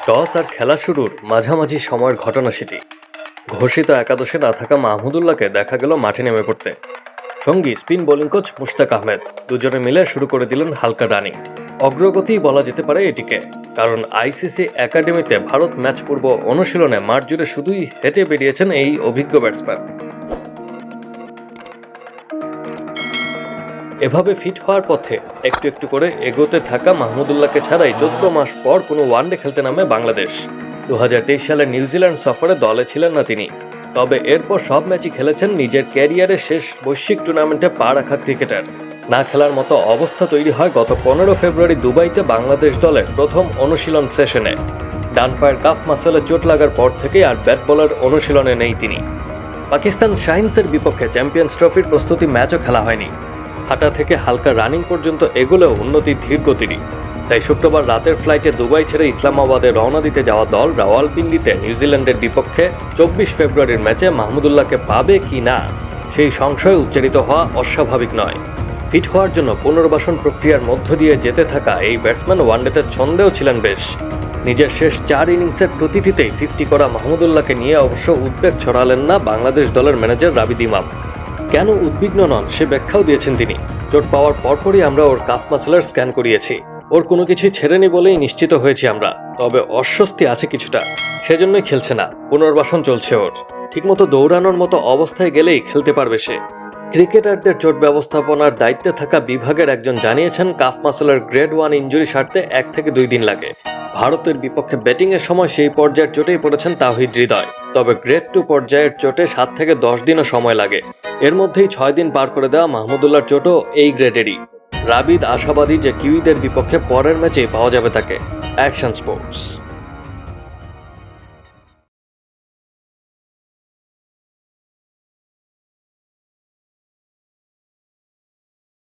Toss আর খেলা শুরুর মাঝামাঝি সময়ের ঘটনা সেটি। ঘোষিত একাদশে না থাকা মাহমুদুল্লাহকে দেখা গেল মাঠে নেমে পড়তে। সঙ্গী spin bowling coach Mushtaq Ahmed দুজনে মিলে শুরু করে দিলেন হালকা রানিং। অগ্রগতি বলা যেতে পারে এটিকে, কারণ আইসিসি একাডেমিতে ভারত ম্যাচ পূর্ব অনুশীলনে মাঠ জুড়ে শুধুই হেঁটে বেরিয়েছেন এই অভিজ্ঞ ব্যাটসম্যান। এভাবে ফিট হওয়ার পথে একটু একটু করে এগোতে থাকা মাহমুদুল্লাহকে ছাড়াই 14 মাস পর কোনো ওয়ানডে খেলতে নামে বাংলাদেশ। 2023 সালে নিউজিল্যান্ড সফরে দলে ছিলেন না তিনি, তবে এরপর সব ম্যাচই খেলেছেন নিজের ক্যারিয়ারের শেষ বৈশ্বিক টুর্নামেন্টে পা রাখা ক্রিকেটার। না খেলার মতো অবস্থা তৈরি হয় গত 15 ফেব্রুয়ারি দুবাইতে বাংলাদেশ দলের প্রথম অনুশীলন সেশনে। ডান পায়ের কাফ মাসলে চোট লাগার পর থেকেই আর ব্যাট বলার অনুশীলনে নেই তিনি। পাকিস্তান শাহিনসের বিপক্ষে চ্যাম্পিয়ন্স ট্রফির প্রস্তুতি ম্যাচও খেলা হয়নি। হাঁটা থেকে হালকা রানিং পর্যন্ত এগুলোও উন্নতি ধীর গতিরই। তাই শুক্রবার রাতের ফ্লাইটে দুবাই ছেড়ে ইসলামাবাদে রওনা দিতে যাওয়া দল রাওয়ালপিন্ডিতে নিউজিল্যান্ডের বিপক্ষে 24 ফেব্রুয়ারির ম্যাচে মাহমুদুল্লাহকে পাবে কি না সেই সংশয় উচ্চারিত হওয়া অস্বাভাবিক নয়। ফিট হওয়ার জন্য পুনর্বাসন প্রক্রিয়ার মধ্য দিয়ে যেতে থাকা এই ব্যাটসম্যান ওয়ানডেতে ছন্দেও ছিলেন বেশ। নিজের শেষ 4 ইনিংসের প্রতিটিতেই 50 করা মাহমুদুল্লাহকে নিয়ে অবশ্য উদ্বেগ ছড়ালেন না বাংলাদেশ দলের ম্যানেজার রাবিদ ইমাম। কেন উদ্বিগ্ন নন সে ব্যাখ্যাও দিয়েছেন তিনি। চোট পাওয়ার পরপরই আমরা ওর কাফ মাসলের স্ক্যান করিয়েছি, ওর কোনো কিছুই ছেড়েনি বলেই নিশ্চিত হয়েছি আমরা, তবে অস্বস্তি আছে কিছুটা, সেজন্যই খেলছে না। পুনর্বাসন চলছে ওর, ঠিকমতো দৌড়ানোর মতো অবস্থায় গেলেই খেলতে পারবে সে। ক্রিকেটারদের চোট ব্যবস্থাপনার দায়িত্বে থাকা বিভাগের একজন জানিয়েছেন কাফ মাসলের গ্রেড 1 ইনজুরি সারতে 1 থেকে 2 দিন লাগে। ভারতের বিপক্ষে ব্যাটিংয়ের সময় সেই পর্যায়ের চোটেই পড়েছেন তাওহিদ হৃদয়, তবে গ্রেড 2 পর্যায়ের চোটে 7 থেকে 10 দিনও সময় লাগে। এর মধ্যেই 6 দিন পার করে দেওয়া মাহমুদুল্লাহর চোটও এই গ্রেডেরই। রাবিদ আশাবাদী যে কিউইদের বিপক্ষে পরের ম্যাচেই পাওয়া যাবে তাকে। Action sports.